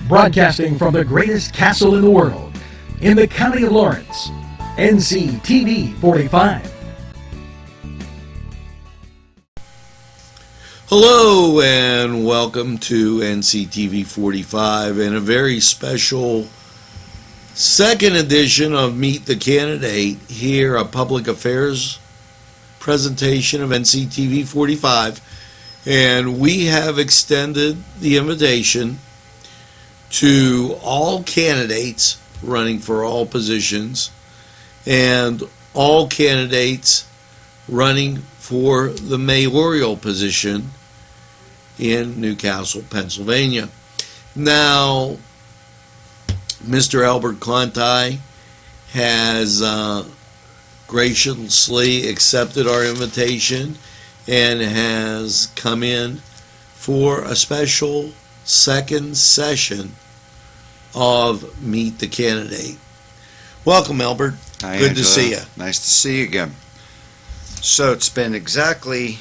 Broadcasting from the greatest castle in the world, in the county of Lawrence, NCTV45. Hello and welcome to NCTV45 and a very special second edition of Meet the Candidate here, a public affairs presentation of NCTV45, and we have extended the invitation to all candidates running for all positions and all candidates running for the mayoral position in Newcastle, Pennsylvania. Now, Mr. Albert Conti has graciously accepted our invitation and has come in for a special second session of Meet the Candidate. Welcome, Albert. Hi, Good Angela. to see you. Nice to see you again. So it's been exactly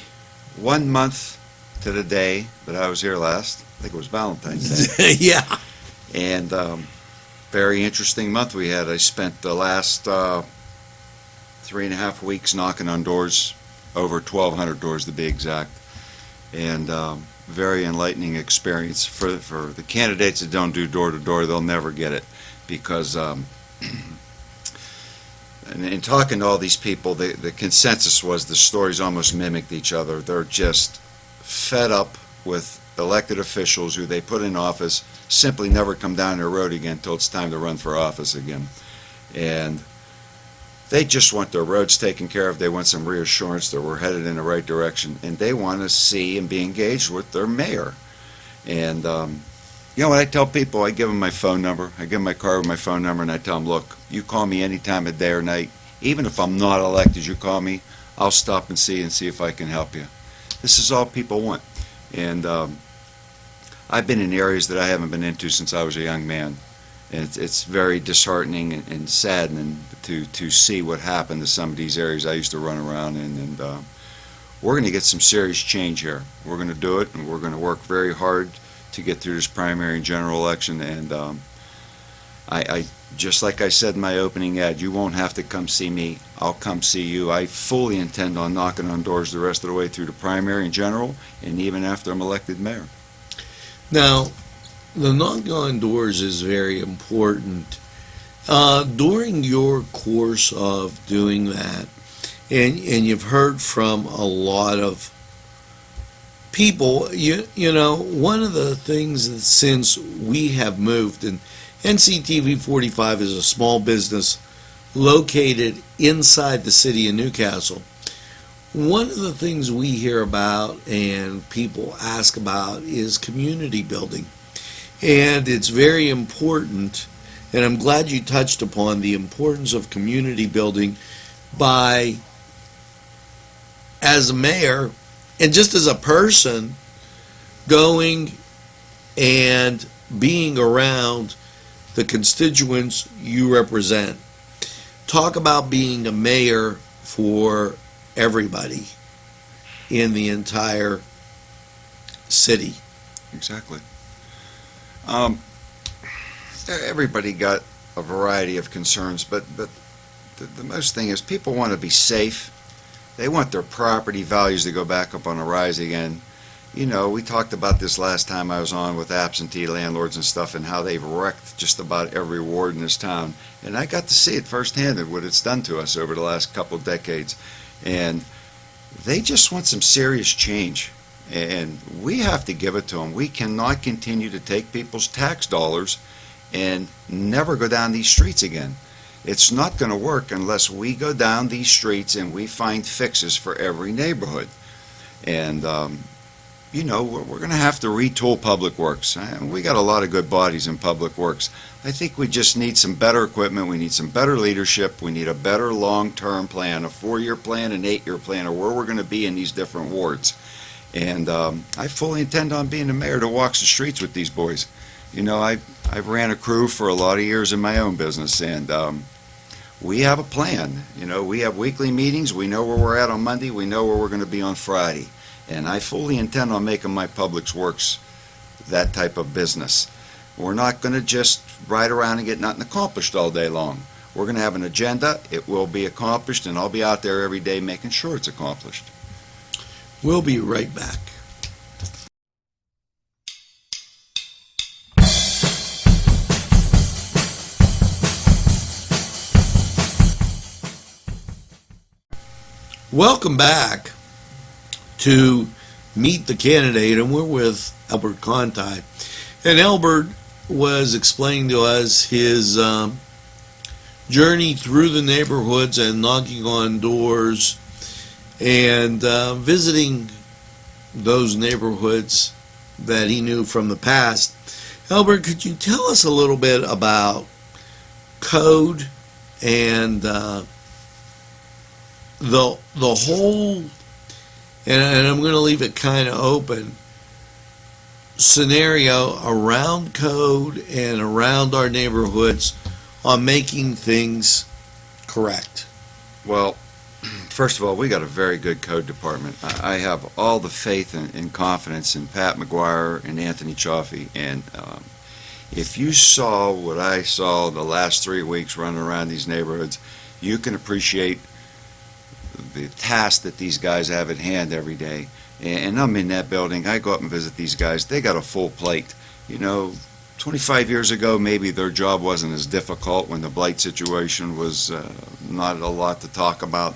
1 month to the day that I was here last. I think it was Valentine's Day. Yeah. And very interesting month we had. I spent the last 3.5 weeks knocking on doors, over 1,200 doors to be exact. And very enlightening experience. For the candidates that don't do door-to-door, they'll never get it. Because in talking to all these people, the consensus was the stories almost mimicked each other. They're just fed up with elected officials who they put in office simply never come down their road again until it's time to run for office again. And they just want their roads taken care of. They want some reassurance that we're headed in the right direction. And they want to see and be engaged with their mayor. And, you know what I tell people? I give them my phone number. I give them my card with my phone number, and I tell them, look, you call me any time of day or night. Even if I'm not elected, you call me. I'll stop and see if I can help you. This is all people want. And I've been in areas that I haven't been into since I was a young man. And it's very disheartening and saddening to see what happened to some of these areas I used to run around in. And we're going to get some serious change here. We're going to do it, and we're going to work very hard to get through this primary and general election. And I just like I said in my opening ad, you won't have to come see me. I'll come see you. I fully intend on knocking on doors the rest of the way through the primary and general, and even after I'm elected mayor. Now, the knocking on doors is very important. During your course of doing that, and you've heard from a lot of people, you know, one of the things that since we have moved, and NCTV45 is a small business located inside the city of Newcastle, one of the things we hear about and people ask about is community building. And it's very important, and I'm glad you touched upon the importance of community building by, as a mayor, and just as a person, going and being around the constituents you represent. Talk about being a mayor for everybody in the entire city. Exactly. Everybody got a variety of concerns, but the most thing is people want to be safe. They want their property values to go back up on the rise again. You know, we talked about this last time I was on with absentee landlords and stuff, and how they've wrecked just about every ward in this town. And I got to see it firsthand and what it's done to us over the last couple of decades. And they just want some serious change. And we have to give it to them. We cannot continue to take people's tax dollars and never go down these streets again. It's not going to work unless we go down these streets and we find fixes for every neighborhood. And you know, we're going to have to retool Public Works. We got a lot of good bodies in Public Works. I think we just need some better equipment. We need some better leadership. We need a better long-term plan, a 4-year plan, an 8-year plan of where we're going to be in these different wards. And I fully intend on being the mayor that walks the streets with these boys. You know, I've ran a crew for a lot of years in my own business, and we have a plan. You know, we have weekly meetings. We know where we're at on Monday. We know where we're going to be on Friday. And I fully intend on making my Public Works that type of business. We're not going to just ride around and get nothing accomplished all day long. We're going to have an agenda. It will be accomplished, and I'll be out there every day making sure it's accomplished. We'll be right back. Welcome back to Meet the Candidate, and we're with Albert Conti. And Albert was explaining to us his journey through the neighborhoods and knocking on doors and visiting those neighborhoods that he knew from the past. Albert, could you tell us a little bit about code and the whole, and I'm going to leave it kind of open, scenario around code and around our neighborhoods on making things correct? Well, first of all, we got a very good code department. I have all the faith and confidence in Pat McGuire and Anthony Chaffee, and if you saw what I saw the last 3 weeks running around these neighborhoods, you can appreciate the task that these guys have at hand every day. And I'm in that building. I go up and visit these guys. They got a full plate. 25 years ago, maybe their job wasn't as difficult when the blight situation was not a lot to talk about.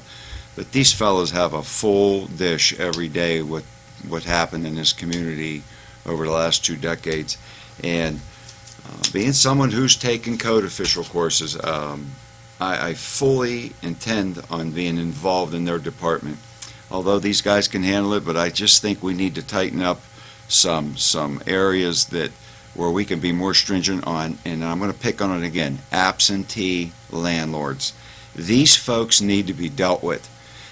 But these fellows have a full dish every day with what happened in this community over the last 2 decades. And being someone who's taken code official courses, I fully intend on being involved in their department. Although these guys can handle it, but I just think we need to tighten up some areas where we can be more stringent on, and I'm going to pick on it again, absentee landlords. These folks need to be dealt with.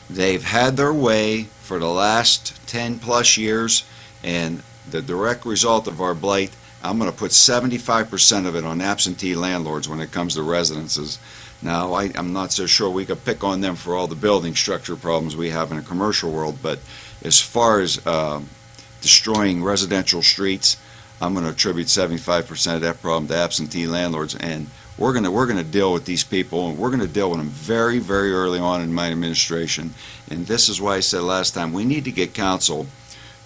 They've had their way for the last 10 plus years, and the direct result of our blight, I'm going to put 75% of it on absentee landlords when it comes to residences. Now, I'm not so sure we could pick on them for all the building structure problems we have in a commercial world, but as far as destroying residential streets, I'm going to attribute 75% of that problem to absentee landlords, and we're going to deal with these people, and we're going to deal with them very, very early on in my administration. And this is why I said last time, we need to get council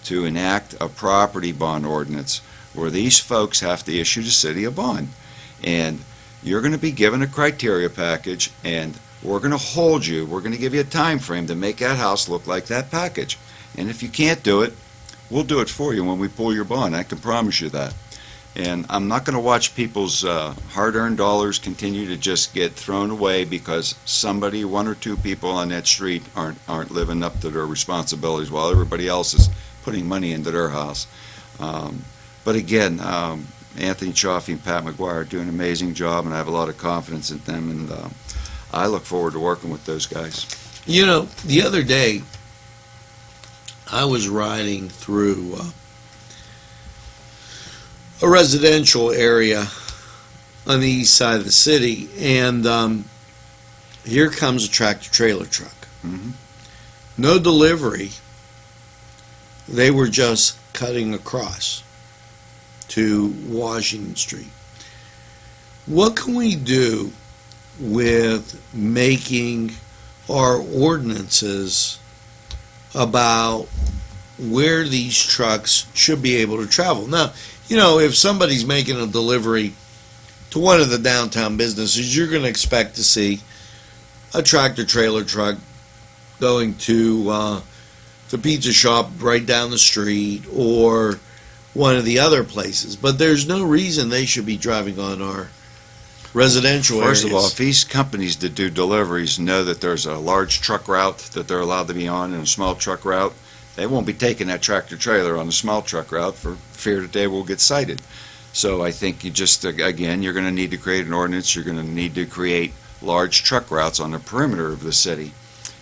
to enact a property bond ordinance where these folks have to issue the city a bond. And you're going to be given a criteria package, and we're going to hold you. We're going to give you a time frame to make that house look like that package. And if you can't do it, we'll do it for you when we pull your bond. I can promise you that. And I'm not going to watch people's hard-earned dollars continue to just get thrown away because somebody, 1 or 2 people on that street aren't living up to their responsibilities while everybody else is putting money into their house. But again, Anthony Chaffee and Pat McGuire are doing an amazing job, and I have a lot of confidence in them, and I look forward to working with those guys. The other day, I was riding through a residential area on the east side of the city, and here comes a tractor-trailer truck. Mm-hmm. No delivery. They were just cutting across to Washington Street. What can we do with making our ordinances about where these trucks should be able to travel? Now, if somebody's making a delivery to one of the downtown businesses, you're going to expect to see a tractor-trailer truck going to the pizza shop right down the street or one of the other places. But there's no reason they should be driving on our residential areas. First of all, if these companies that do deliveries know that there's a large truck route that they're allowed to be on and a small truck route, they won't be taking that tractor-trailer on the small truck route for fear that they will get cited. So I think again, you're going to need to create an ordinance. You're going to need to create large truck routes on the perimeter of the city.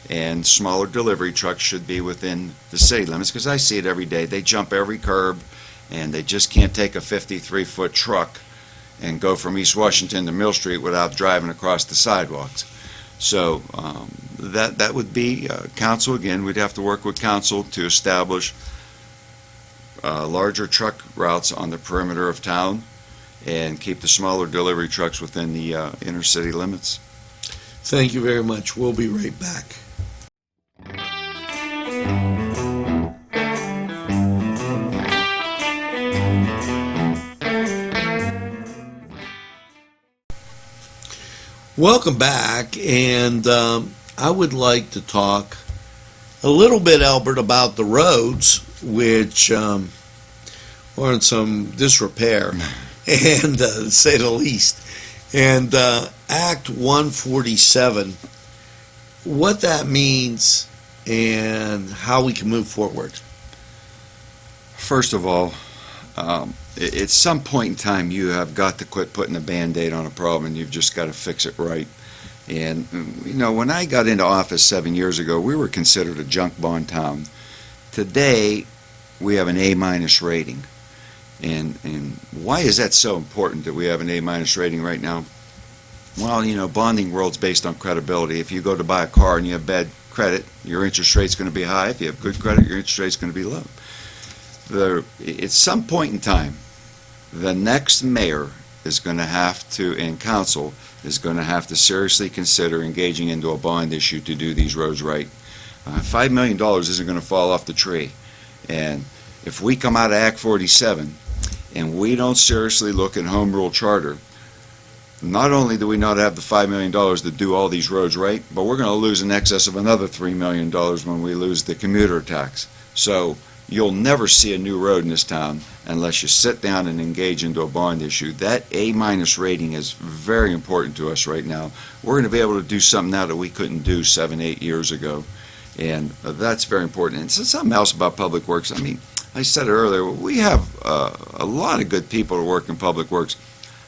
And smaller delivery trucks should be within the city limits, because I see it every day. They jump every curb, and they just can't take a 53-foot truck and go from East Washington to Mill Street without driving across the sidewalks. So that would be council. Again, we'd have to work with council to establish larger truck routes on the perimeter of town, and keep the smaller delivery trucks within the inner city limits. Thank you very much. We'll be right back. Welcome back, and I would like to talk a little bit, Albert, about the roads, which are in some disrepair, and to say the least. And Act 147, what that means and how we can move forward. First of all, at some point in time, you have got to quit putting a Band-Aid on a problem, and you've just got to fix it right. And, when I got into office 7 years ago, we were considered a junk bond town. Today, we have an A- rating. And why is that so important that we have an A- rating right now? Well, bonding world's based on credibility. If you go to buy a car and you have bad credit, your interest rate's going to be high. If you have good credit, your interest rate's going to be low. At some point in time, the next mayor is going to have to, and council is going to have to seriously consider engaging into a bond issue to do these roads right. $5 million isn't going to fall off the tree. And if we come out of Act 47 and we don't seriously look at home rule charter, not only do we not have the $5 million to do all these roads right, but we're going to lose in excess of another $3 million when we lose the commuter tax. So you'll never see a new road in this town unless you sit down and engage into a bond issue. That A- rating is very important to us right now. We're going to be able to do something now that we couldn't do 7, 8 years ago. And that's very important. And so something else about Public Works. I said it earlier, we have a lot of good people to work in Public Works.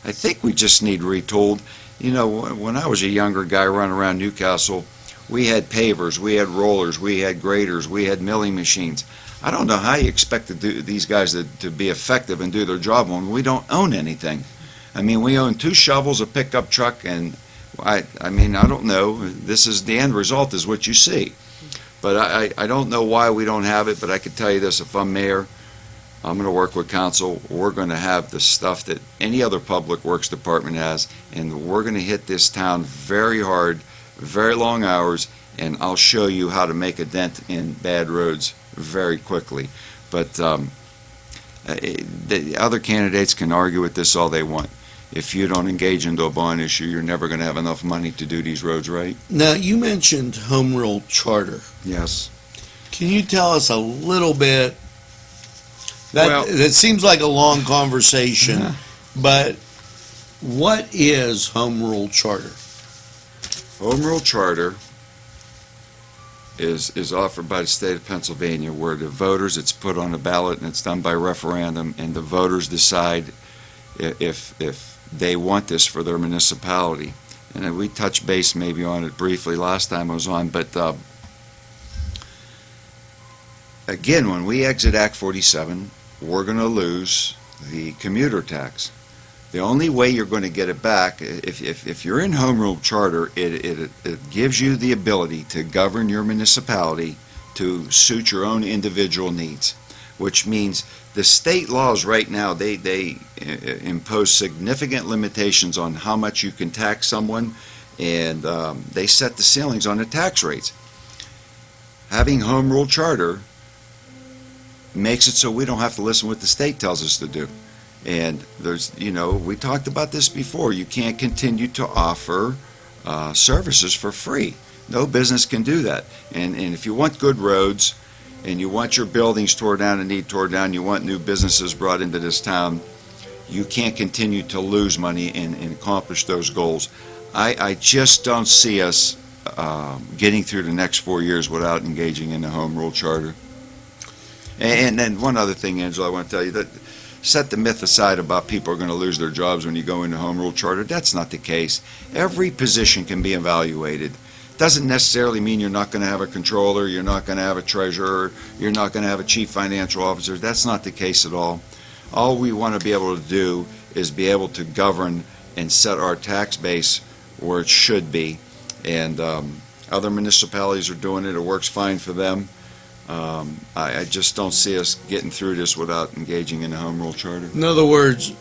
I think we just need retooled. When I was a younger guy running around Newcastle, we had pavers, we had rollers, we had graders, we had milling machines. I don't know how you expect these guys to be effective and do their job when we don't own anything. We own 2 shovels, a pickup truck, and I don't know. The end result is what you see. But I don't know why we don't have it, but I can tell you this, if I'm mayor, I'm going to work with council. We're going to have the stuff that any other public works department has, and we're going to hit this town very hard, very long hours, and I'll show you how to make a dent in bad roads very quickly. But the other candidates can argue with this all they want. If you don't engage into a bond issue, you're never going to have enough money to do these roads right. Now, you mentioned home rule charter. Yes. Can you tell us a little bit? That seems like a long conversation, but what is home rule charter? Home rule charter is offered by the state of Pennsylvania, where the voters, it's put on a ballot and it's done by referendum, and the voters decide if they want this for their municipality. And we touched base maybe on it briefly last time I was on, but again, when we exit Act 47, we're going to lose the commuter tax. The only way you're going to get it back, if you're in home rule charter, it gives you the ability to govern your municipality to suit your own individual needs, which means the state laws right now, they impose significant limitations on how much you can tax someone, and they set the ceilings on the tax rates. Having home rule charter makes it so we don't have to listen to what the state tells us to do. And we talked about this before. You can't continue to offer services for free. No business can do that. And if you want good roads, and you want your buildings torn down and need torn down, you want new businesses brought into this town, you can't continue to lose money and accomplish those goals. I just don't see us getting through the next 4 years without engaging in the home rule charter. And then one other thing, Angela, I want to tell you, that set the myth aside about people are going to lose their jobs when you go into home rule charter. That's not the case. Every position can be evaluated. Doesn't necessarily mean you're not going to have a controller, you're not going to have a treasurer, you're not going to have a chief financial officer. That's not the case at all. All we want to be able to do is be able to govern and set our tax base where it should be. And other municipalities are doing it. It works fine for them. I just don't see us getting through this without engaging in the home rule charter. In other words,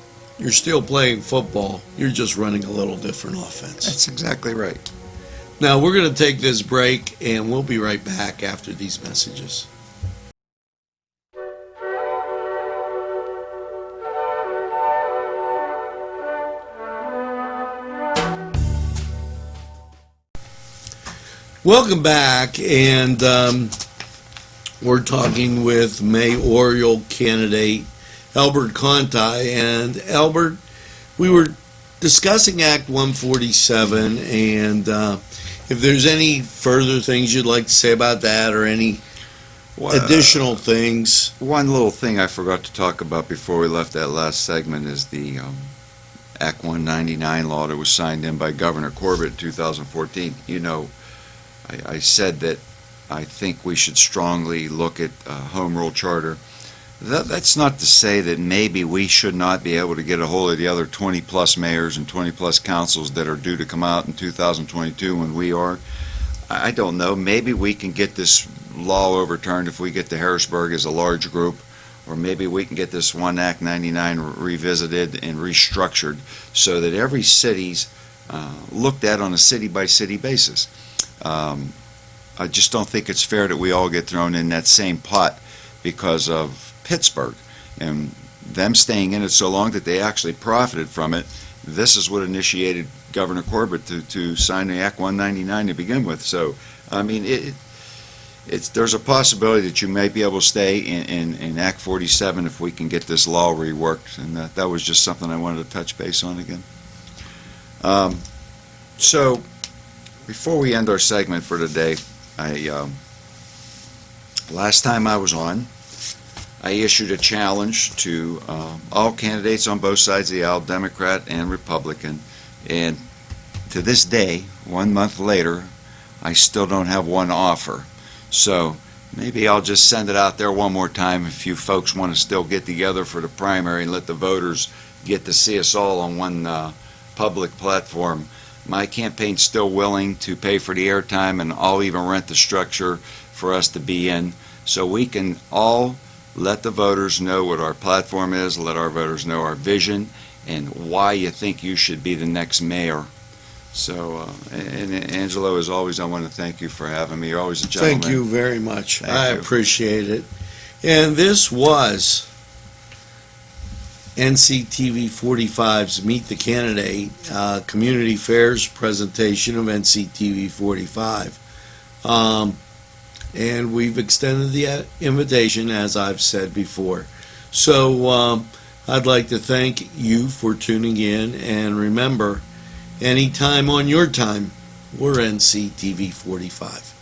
You're still playing football. You're just running a little different offense. That's exactly right. Now, we're going to take this break, and we'll be right back after these messages. Welcome back, and we're talking with mayoral candidate Albert Conti. And Albert, we were discussing Act 147, and if there's any further things you'd like to say about that, or any additional things. One little thing I forgot to talk about before we left that last segment is the Act 199 law that was signed in by Governor Corbett in 2014. You know, I said that I think we should strongly look at home rule charter. That's not to say that maybe we should not be able to get a hold of the other 20-plus mayors and 20-plus councils that are due to come out in 2022 when we are. I don't know. Maybe we can get this law overturned if we get to Harrisburg as a large group, or maybe we can get this one Act 99 revisited and restructured so that every city's looked at on a city-by-city basis. I just don't think it's fair that we all get thrown in that same pot because of Pittsburgh and them staying in it so long that they actually profited from it. This is what initiated Governor Corbett to sign the Act 199 to begin with. So, I mean, there's a possibility that you may be able to stay in Act 47 if we can get this law reworked, and that was just something I wanted to touch base on again. So, before we end our segment for today, last time I was on, I issued a challenge to all candidates on both sides of the aisle, Democrat and Republican, and to this day, 1 month later, I still don't have one offer. So maybe I'll just send it out there one more time if you folks want to still get together for the primary and let the voters get to see us all on one public platform. My campaign's still willing to pay for the airtime, and I'll even rent the structure for us to be in, so we can all let the voters know what our platform is, let our voters know our vision, and why you think you should be the next mayor. So, and Angelo, as always, I want to thank you for having me. You're always a gentleman. Thank you very much. Thank I you. appreciate it. And this was NCTV45's Meet the Candidate Community Fairs presentation of NCTV45. And we've extended the invitation, as I've said before. So I'd like to thank you for tuning in, and remember, anytime on your time, we're NCTV45.